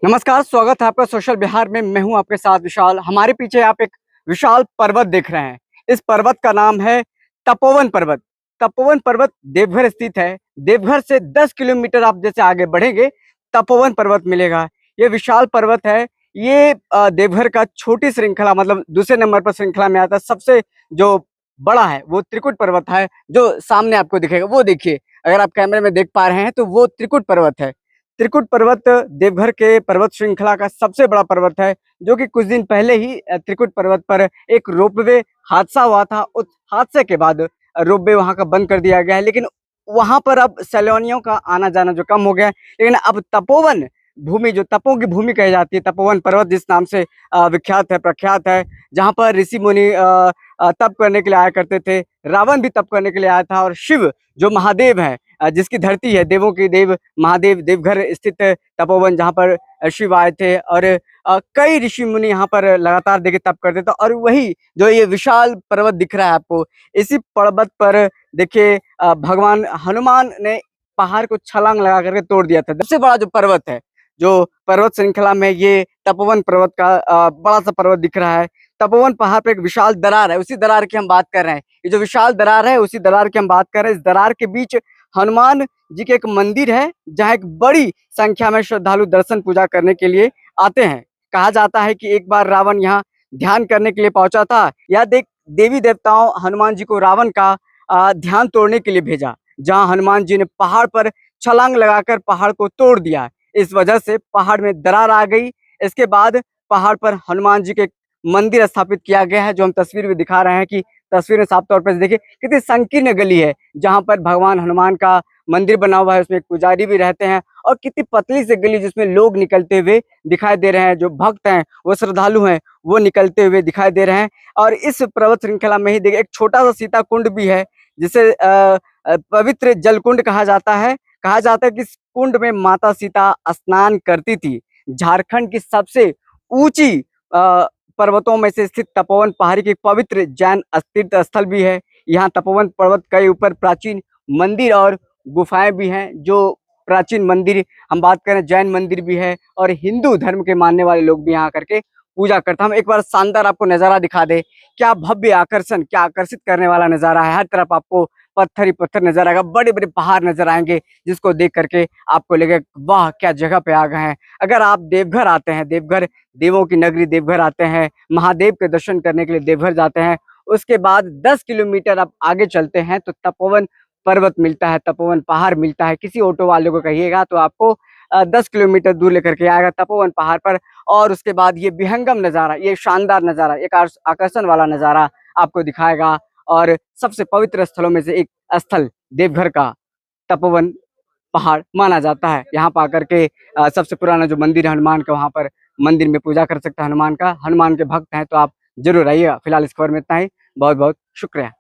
नमस्कार, स्वागत है आपका सोशल बिहार में। मैं हूं आपके साथ विशाल। हमारे पीछे आप एक विशाल पर्वत देख रहे हैं। इस पर्वत का नाम है तपोवन पर्वत। तपोवन पर्वत देवघर स्थित है। देवघर से 10 किलोमीटर आप जैसे आगे बढ़ेंगे, तपोवन पर्वत मिलेगा। ये विशाल पर्वत है। ये देवघर का छोटी श्रृंखला मतलब दूसरे नंबर पर श्रृंखला में आता है। सबसे जो बड़ा है वो त्रिकुट पर्वत है, जो सामने आपको दिखेगा। वो देखिए, अगर आप कैमरे में देख पा रहे हैं तो वो त्रिकुट पर्वत है। त्रिकुट पर्वत देवघर के पर्वत श्रृंखला का सबसे बड़ा पर्वत है, जो कि कुछ दिन पहले ही त्रिकुट पर्वत पर एक रोपवे हादसा हुआ था। उस हादसे के बाद रोपवे वहां का बंद कर दिया गया है, लेकिन वहां पर अब सैलानियों का आना जाना जो कम हो गया है। लेकिन अब तपोवन भूमि, जो तपों की भूमि कही जाती है, तपोवन पर्वत जिस नाम से विख्यात है, प्रख्यात है, जहाँ पर ऋषि मुनि तप करने के लिए आया करते थे। रावण भी तप करने के लिए आया था, और शिव जो महादेव है, जिसकी धरती है, देवों की देव महादेव, देवघर स्थित तपोवन, जहाँ पर शिव आए थे। और कई ऋषि मुनि यहाँ पर लगातार देखिए तप करते थे। और वही जो ये विशाल पर्वत दिख रहा है आपको, इसी पर्वत पर देखिए भगवान हनुमान ने पहाड़ को छलांग लगा करके तोड़ दिया था। सबसे बड़ा जो पर्वत है, जो पर्वत श्रृंखला में, ये तपोवन पर्वत का बड़ा सा पर्वत दिख रहा है। तपोवन पहाड़ पर एक विशाल दरार है, उसी दरार की हम बात कर रहे हैं। ये जो विशाल दरार है, उसी दरार की हम बात कर रहे हैं। इस दरार के बीच हनुमान जी के एक मंदिर है, जहाँ एक बड़ी संख्या में श्रद्धालु दर्शन पूजा करने के लिए आते हैं। कहा जाता है कि एक बार रावण यहाँ ध्यान करने के लिए पहुंचा था। या देवी देवताओं हनुमान जी को रावण का ध्यान तोड़ने के लिए भेजा, जहाँ हनुमान जी ने पहाड़ पर छलांग लगाकर पहाड़ को तोड़ दिया। इस वजह से पहाड़ में दरार आ गई। इसके बाद पहाड़ पर हनुमान जी के मंदिर स्थापित किया गया है, जो हम तस्वीर में दिखा रहे हैं कि तस्वीर में साफ तौर पर देखिए कितनी संकीर्ण गली है, जहाँ पर भगवान हनुमान का मंदिर बना हुआ है। उसमें एक पुजारी भी रहते हैं, और कितनी पतली सी गली जिसमें लोग निकलते हुए दिखाई दे रहे हैं। जो भक्त हैं, वो श्रद्धालु हैं, वो निकलते हुए दिखाई दे रहे हैं। और इस पर्वत श्रृंखला में ही देखिए एक छोटा सा सीता कुंड भी है, जिसे पवित्र जल कुंड कहा जाता है। कहा जाता है कि इस कुंड में माता सीता स्नान करती थी। झारखंड की सबसे ऊंची पर्वतों में से स्थित तपोवन पहाड़ी की पवित्र जैन तीर्थ स्थल भी है। यहाँ तपोवन पर्वत के ऊपर प्राचीन मंदिर और गुफाएं भी हैं। जो प्राचीन मंदिर हम बात करें, जैन मंदिर भी है, और हिंदू धर्म के मानने वाले लोग भी यहाँ करके पूजा करते हैं। हम एक बार शानदार आपको नजारा दिखा दे। क्या भव्य आकर्षण, क्या आकर्षित करने वाला नजारा है। हर तरफ आपको पत्थर ही पत्थर नजर आएगा, बड़े बड़े पहाड़ नजर आएंगे, जिसको देख करके आपको लगेगा वाह क्या जगह पे आ गए हैं। अगर आप देवघर आते हैं, देवघर देवों की नगरी देवघर आते हैं, महादेव के दर्शन करने के लिए देवघर जाते हैं, उसके बाद 10 किलोमीटर आप आगे चलते हैं तो तपोवन पर्वत मिलता है, तपोवन पहाड़ मिलता है। किसी ऑटो वाले को कहिएगा तो आपको 10 किलोमीटर दूर लेकर के आएगा तपोवन पहाड़ पर। और उसके बाद ये विहंगम नज़ारा, ये शानदार नज़ारा, एक आकर्षण वाला नज़ारा आपको दिखाएगा। और सबसे पवित्र स्थलों में से एक स्थल देवघर का तपोवन पहाड़ माना जाता है। यहाँ पर आकर के सबसे पुराना जो मंदिर है हनुमान का, वहाँ पर मंदिर में पूजा कर सकते हैं हनुमान का। हनुमान के भक्त हैं तो आप जरूर आइएगा। फिलहाल इस खबर में इतना ही। बहुत बहुत शुक्रिया।